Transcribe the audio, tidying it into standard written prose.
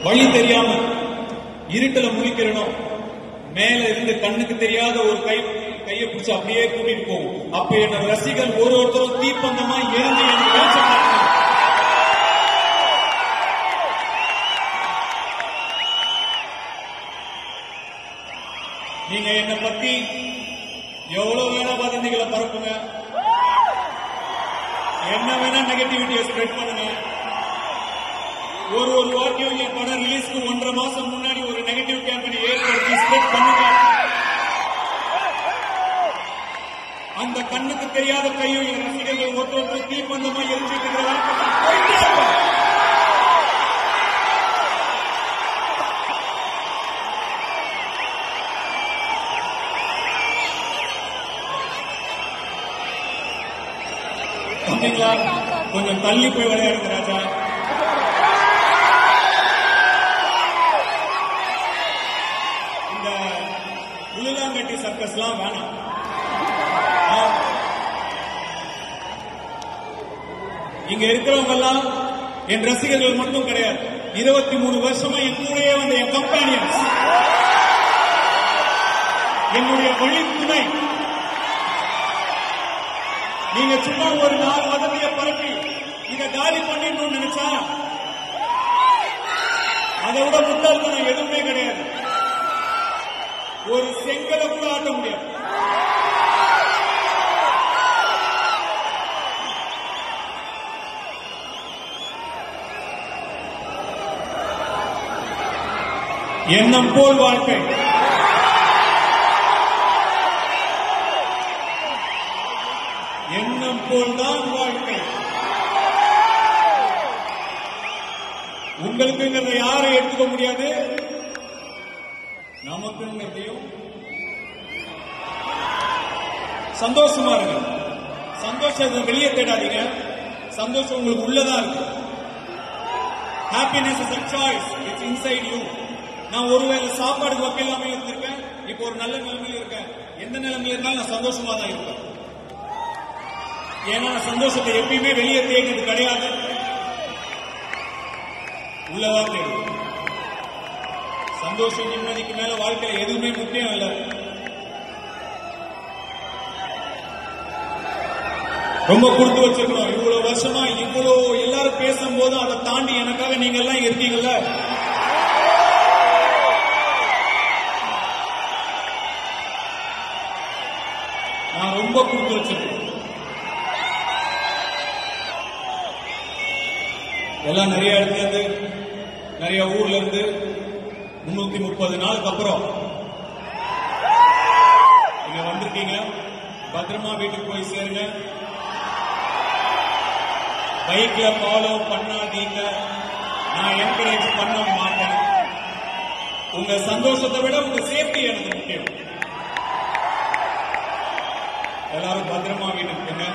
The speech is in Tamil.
வழி தெரியாம இருட்டுல முழிக்கிறனும் மேல இருந்து கண்ணுக்கு தெரியாத ஒரு கையை பிடிச்சு அப்படியே கூட்டிட்டு போகும். அப்ப என்ன ரசிகர்கள் ஒருத்தரும் தீப்பந்தமா எழுந்து எனக்கு வெளிச்சம் காட்டணும். நீங்க என்ன பத்தி எவ்வளவு வேணா வதந்திகளை பரப்புங்க, என்ன வேணா நெகட்டிவிட்டியை ஸ்ப்ரெட் பண்ணுங்க. ஒரு வாக்கியம் படம் ரிலீஸ்க்கு 1.5 மாசம் முன்னாடி ஒரு நெகட்டிவ் கேம்பெயின் ஏற்படுத்தி ஸ்ப்ரெட் பண்ணுங்க. அந்த கண்ணுக்கு தெரியாத கையும் என் ரசிகர்கள் ஒருத்தர் தீப்பந்தமா எரிஞ்சிட்டு இருக்கிற கொஞ்சம் தள்ளி போய் விளையாடுங்க ராஜா. இந்த உளுலாங்கட்டி சர்க்கஸ் எல்லாம் வேணாம். இங்க இருக்கிறவங்க எல்லாம் என் ரசிகர்கள் மட்டும் கிடையாது, 23 வருஷமா என் கூடயே வந்த என் கம்பெனியன்ஸ், என்னுடைய வழித்துணை. நீங்க சும்மா ஒரு 4 வதந்தியை பரப்பி இத காலி பண்ணிடணும்னு நினைச்சா அதை விட முட்டாள்தனம் எதுவுமே கிடையாது. ஒரு செங்கலை கூட ஆட்ட முடியாது. எண்ணம் போல் வாழ்க்கை. எண்ணம் போல்தான் வாழ்க்கை. உங்களுக்குங்கிறத யாரும் எடுத்துக்க முடியாது, நமக்குங்கிறதையும். சந்தோஷமா இருக்கு. சந்தோஷத்தை வெளியே தேடாதீங்க, சந்தோஷம் உங்களுக்கு உள்ளதா இருக்கு. Happiness is a choice, it's inside you. நான் ஒருவேளை சாப்பாடு வக்கையில்லாம இருந்திருக்கேன், இப்போ ஒரு நல்ல நிலைமையில இருக்கேன். எந்த நிலைமையில இருந்தாலும் நான் சந்தோஷமா தான் இருப்பேன். ஏன்னா சந்தோஷத்தை எப்பயுமே வெளியே தேடுறது கிடையாது, உள்ளதான் தேடும். சந்தோஷம் நிம்மதிக்கு மேல வாழ்க்கையில எதுவுமே முக்கியம் இல்லை. ரொம்ப கொடுத்து வச்சிருக்கணும். இவ்வளவு வருஷமா இவ்வளவு எல்லாரும் பேசும்போது அதை தாண்டி எனக்காக நீங்க எல்லாம் இருக்கீங்கல்ல, நான் ரொம்ப கொடுத்து வச்சிருக்கேன். எல்லாம் நிறைய இடத்துல இருந்து, நிறைய ஊர்ல இருந்து 330 நாளுக்கு அப்புறம் இங்க வந்திருக்கீங்க. பத்திரமா வீட்டுக்கு போய் சேருங்க. பைக்ல ஃபாலோ பண்ணாதீங்க, நான் என்கரேஜ் பண்ண மாட்டேன். உங்க சந்தோஷத்தை விட உங்க சேஃப்டி எனக்கு முக்கியம். எல்லாரும் பத்திரமா வீட்டுக்கு போங்க.